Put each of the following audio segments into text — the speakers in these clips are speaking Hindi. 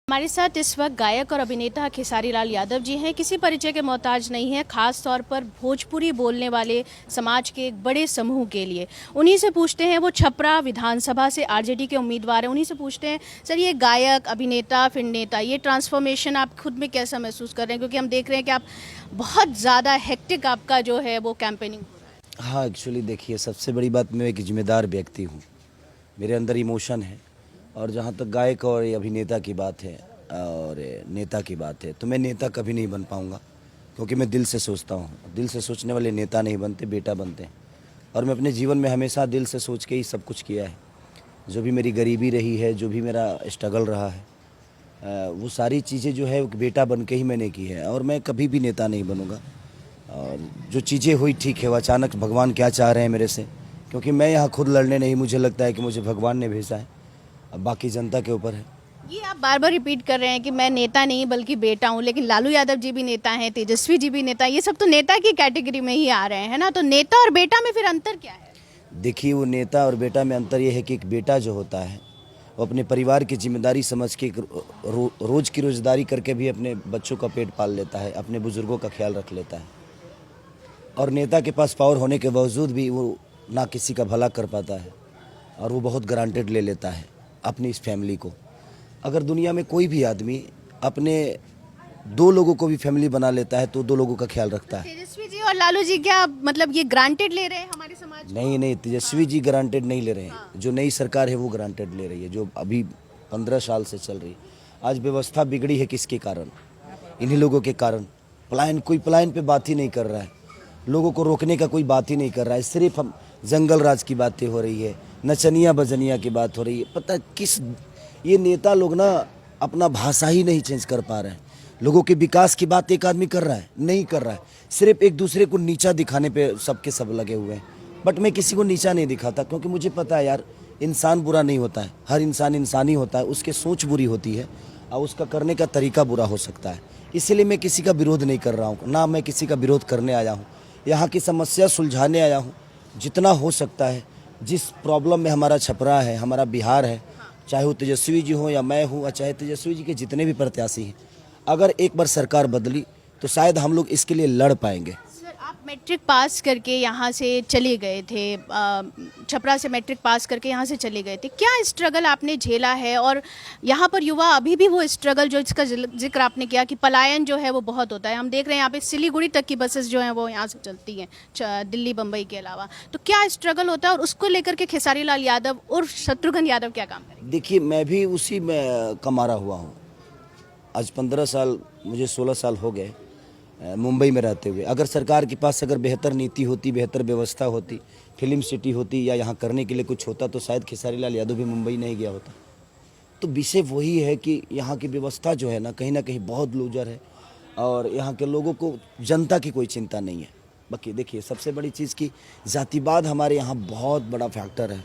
हमारे साथ इस वक्त गायक और अभिनेता खेसारी लाल यादव जी हैं। किसी परिचय के मोहताज नहीं है, खास तौर पर भोजपुरी बोलने वाले समाज के एक बड़े समूह के लिए। उन्हीं से पूछते हैं, वो छपरा विधानसभा से आरजेडी के उम्मीदवार हैं। उन्हीं से पूछते हैं, सर ये गायक अभिनेता फिर नेता, ये ट्रांसफॉर्मेशन आप खुद में कैसा महसूस कर रहे हैं? क्योंकि हम देख रहे हैं कि आप बहुत ज़्यादा हेक्टिक आपका जो है वो कैंपेनिंग हो रहा है। हाँ, एक्चुअली देखिए, सबसे बड़ी बात, मैं एक जिम्मेदार व्यक्ति हूँ। मेरे अंदर इमोशन है, और जहाँ तक गायक और अभिनेता की बात है और नेता की बात है, तो मैं नेता कभी नहीं बन पाऊँगा, क्योंकि मैं दिल से सोचता हूँ। दिल से सोचने वाले नेता नहीं बनते, बेटा बनते हैं। और मैं अपने जीवन में हमेशा दिल से सोच के ही सब कुछ किया है। जो भी मेरी गरीबी रही है, जो भी मेरा स्ट्रगल रहा है, वो सारी चीज़ें जो है बेटा बन के ही मैंने की है। और मैं कभी भी नेता नहीं बनूँगा। और जो चीज़ें हुई ठीक है, वो अचानक भगवान क्या चाह रहे हैं मेरे से, क्योंकि मैं यहाँ खुद लड़ने नहीं, मुझे लगता है कि मुझे भगवान ने भेजा है। अब बाकी जनता के ऊपर है। ये आप बार बार रिपीट कर रहे हैं कि मैं नेता नहीं बल्कि बेटा हूँ, लेकिन लालू यादव जी भी नेता हैं, तेजस्वी जी भी नेता, ये सब तो नेता की कैटेगरी में ही आ रहे हैं ना। तो नेता और बेटा में फिर अंतर क्या है? देखिए, वो नेता और बेटा में अंतर ये है कि एक बेटा जो होता है वो अपने परिवार की जिम्मेदारी समझ के रोज़ की रोजगारी करके भी अपने बच्चों का पेट पाल लेता है, अपने बुजुर्गों का ख्याल रख लेता है। और नेता के पास पावर होने के बावजूद भी वो ना किसी का भला कर पाता है, और वो बहुत ग्रांटेड ले लेता है अपनी इस फैमिली को। अगर दुनिया में कोई भी आदमी अपने 2 लोगों को भी फैमिली बना लेता है, तो 2 लोगों का ख्याल रखता है। तेजस्वी जी और लालू जी क्या मतलब ये ग्रांटेड ले रहे हैं हमारे समाज को? नहीं, तेजस्वी जी ग्रांटेड नहीं ले रहे हैं। जो नई सरकार है वो ग्रांटेड ले रही है, जो अभी 15 साल से चल रही है। आज व्यवस्था बिगड़ी है किसके कारण? इन्हीं लोगों के कारण। कोई पलायन पे बात ही नहीं कर रहा है, लोगों को रोकने का कोई बात ही नहीं कर रहा है। सिर्फ हम जंगल राज की बातें हो रही है, नचनिया बजनिया की बात हो रही है। पता किस ये नेता लोग ना अपना भाषा ही नहीं चेंज कर पा रहे हैं। लोगों के विकास की बात एक आदमी कर रहा है, नहीं कर रहा है। सिर्फ एक दूसरे को नीचा दिखाने पे सबके सब लगे हुए हैं। बट मैं किसी को नीचा नहीं दिखाता, क्योंकि मुझे पता है यार, इंसान बुरा नहीं होता है। हर इंसान इंसान ही होता है। उसकी सोच बुरी होती है और उसका करने का तरीका बुरा हो सकता है। इसीलिए मैं किसी का विरोध नहीं कर रहा हूँ, ना मैं किसी का विरोध करने आया हूँ। यहाँ की समस्या सुलझाने आया हूँ। जितना हो सकता है, जिस प्रॉब्लम में हमारा छपरा है, हमारा बिहार है, चाहे वो तेजस्वी जी हो या मैं हूँ, और चाहे तेजस्वी जी के जितने भी प्रत्याशी हैं, अगर एक बार सरकार बदली तो शायद हम लोग इसके लिए लड़ पाएंगे। सर, आप मैट्रिक पास करके यहाँ से चले गए थे, छपरा से मैट्रिक पास करके यहाँ से चले गए थे। क्या स्ट्रगल आपने झेला है? और यहाँ पर युवा अभी भी वो स्ट्रगल जो इसका जिक्र आपने किया कि पलायन जो है वो बहुत होता है, हम देख रहे हैं यहाँ पे सिलीगुड़ी तक की बसेस जो हैं वो यहाँ से चलती हैं, दिल्ली बम्बई के अलावा। तो क्या स्ट्रगल होता है, और उसको लेकर के खेसारी लाल यादव और शत्रुघ्न यादव क्या काम करेंगे? देखिए, मैं भी उसी में कमारा हुआ हूँ। आज 15 साल, मुझे 16 साल हो गए मुंबई में रहते हुए। अगर सरकार के पास अगर बेहतर नीति होती, बेहतर व्यवस्था होती, फिल्म सिटी होती, या यहाँ करने के लिए कुछ होता, तो शायद खेसारी लाल यादव भी मुंबई नहीं गया होता। तो विषय वही है कि यहाँ की व्यवस्था जो है ना कहीं बहुत लूजर है, और यहाँ के लोगों को जनता की कोई चिंता नहीं है। बाकी देखिए, सबसे बड़ी चीज़ की जातिवाद हमारे यहाँ बहुत बड़ा फैक्टर है।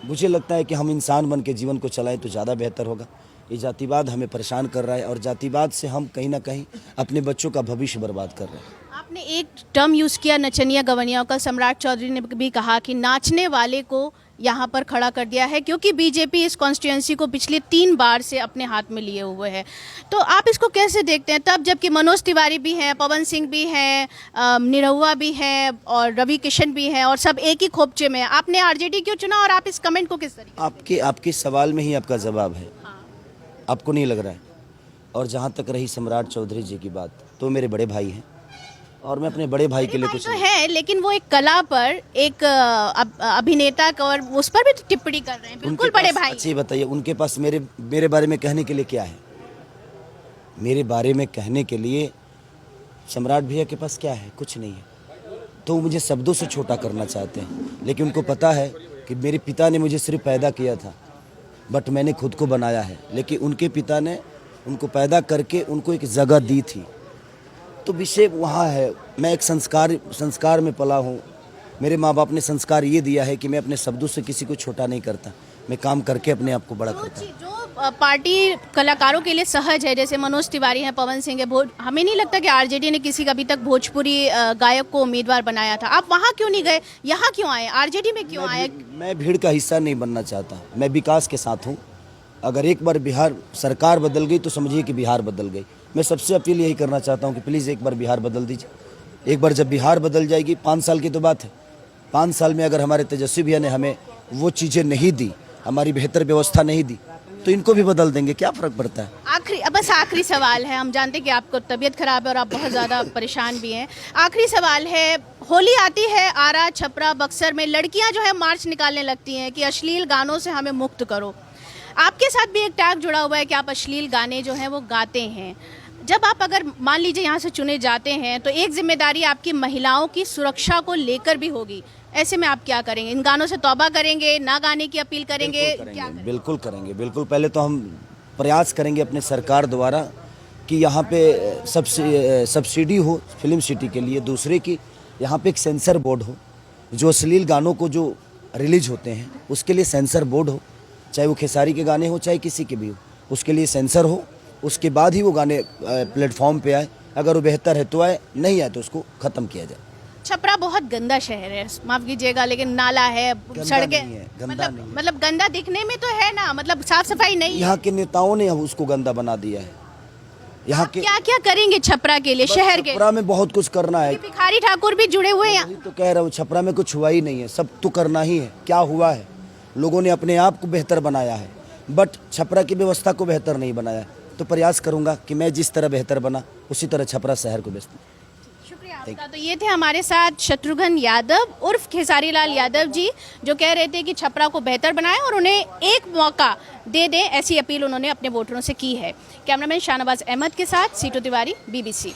मुझे लगता है कि हम इंसान बन के जीवन को चलाएं तो ज़्यादा बेहतर होगा। ये जातिवाद हमें परेशान कर रहा है, और जातिवाद से हम कहीं ना कहीं अपने बच्चों का भविष्य बर्बाद कर रहे हैं। आपने एक टर्म यूज़ किया नचनिया गवनिया का। सम्राट चौधरी ने भी कहा कि नाचने वाले को यहाँ पर खड़ा कर दिया है, क्योंकि बीजेपी इस कॉन्स्टिट्यूंसी को पिछले 3 बार से अपने हाथ में लिए हुए है। तो आप इसको कैसे देखते हैं? तब जबकि मनोज तिवारी भी हैं, पवन सिंह भी हैं, निरहुआ भी हैं, और रवि किशन भी हैं, और सब एक ही खोपचे में। आपने आरजेडी क्यों चुना, और आप इस कमेंट को किस तरीके? आपके सवाल में ही आपका जवाब है। आपको नहीं लग रहा है? और जहाँ तक रही सम्राट चौधरी जी की बात, तो मेरे बड़े भाई हैं, और मैं अपने बड़े भाई के लिए कुछ तो है, लेकिन वो एक कला पर, एक अभिनेता का, और उस पर भी तो टिप्पणी कर रहे हैं। बिल्कुल बड़े भाई। अच्छी बताइए, उनके पास मेरे बारे में कहने के लिए क्या है? मेरे बारे में कहने के लिए सम्राट भैया के पास क्या है? कुछ नहीं है। तो वो मुझे शब्दों से छोटा करना चाहते हैं, लेकिन उनको पता है कि मेरे पिता ने मुझे सिर्फ पैदा किया था, बट मैंने खुद को बनाया है। लेकिन उनके पिता ने उनको पैदा करके उनको एक जगह दी थी। तो विषय वहाँ है। मैं एक संस्कार में पला हूँ। मेरे माँ बाप ने संस्कार ये दिया है कि मैं अपने शब्दों से किसी को छोटा नहीं करता, मैं काम करके अपने आप को बड़ा करता हूँ। जो पार्टी कलाकारों के लिए सहज है, जैसे मनोज तिवारी हैं, पवन सिंह है, हमें नहीं लगता कि आरजेडी ने किसी का अभी तक भोजपुरी गायक को उम्मीदवार बनाया था। आप वहाँ क्यों नहीं गए, यहाँ क्यों आए, आरजेडी में क्यों आए? मैं भीड़ का हिस्सा नहीं बनना चाहता। मैं विकास के साथ हूँ, अगर एक बार बिहार सरकार बदल गई तो समझिए कि बिहार बदल गई। मैं सबसे अपील यही करना चाहता हूँ कि प्लीज़ एक बार बिहार बदल दीजिए। एक बार जब बिहार बदल जाएगी, 5 साल की तो बात है, 5 साल में अगर हमारे तेजस्वी भैया ने हमें वो चीज़ें नहीं दी, हमारी बेहतर व्यवस्था नहीं दी, तो इनको भी बदल देंगे, क्या फ़र्क पड़ता है। आखिरी सवाल है। हम जानते हैं कि आपको तबीयत खराब है और आप बहुत ज़्यादा परेशान भी हैं। आखिरी सवाल है, होली आती है, आरा, छपरा, बक्सर में लड़कियां जो है मार्च निकालने लगती हैं कि अश्लील गानों से हमें मुक्त करो। आपके साथ भी एक टैग जुड़ा हुआ है कि आप अश्लील गाने जो हैं वो गाते हैं। जब आप अगर मान लीजिए यहाँ से चुने जाते हैं तो एक जिम्मेदारी आपकी महिलाओं की सुरक्षा को लेकर भी होगी। ऐसे में आप क्या करेंगे? इन गानों से तौबा करेंगे, ना गाने की अपील करेंगे? क्या करेंगे? बिल्कुल करेंगे, बिल्कुल। पहले तो हम प्रयास करेंगे अपने सरकार द्वारा कि यहाँ पे सब्सिडी हो फिल्म सिटी के लिए। दूसरे की यहाँ पे एक सेंसर बोर्ड हो, जो अश्लील गानों को जो रिलीज होते हैं उसके लिए सेंसर बोर्ड हो, चाहे वो खेसारी के गाने हो चाहे किसी के भी हो, उसके लिए सेंसर हो। उसके बाद ही वो गाने प्लेटफॉर्म पे आए। अगर वो बेहतर है तो आए, नहीं आए तो उसको ख़त्म किया जाए। छपरा बहुत गंदा शहर है, माफ कीजिएगा, लेकिन नाला है, सड़कें, मतलब गंदा दिखने में तो है ना, मतलब साफ सफाई नहीं है। यहाँ के नेताओं ने उसको गंदा बना दिया है। यहाँ के क्या क्या करेंगे छपरा के लिए, शहर के? छपरा में बहुत कुछ करना है। भिखारी ठाकुर भी जुड़े हुए हैं। तो कह रहा हूँ, छपरा में कुछ हुआ ही नहीं है, सब तो करना ही है। क्या हुआ है? लोगों ने अपने आप को बेहतर बनाया है, बट छपरा की व्यवस्था को बेहतर नहीं बनाया। तो प्रयास करूंगा कि मैं जिस तरह बेहतर बना उसी तरह छपरा शहर को बेहतर। शुक्रिया आपका। तो ये थे हमारे साथ शत्रुघ्न यादव उर्फ खेसारी लाल यादव जी, जो कह रहे थे कि छपरा को बेहतर बनाए और उन्हें एक मौका दे दें, ऐसी अपील उन्होंने अपने वोटरों से की है। कैमरामैन शाहनवाज अहमद के साथ सीटू तिवारी, BBC।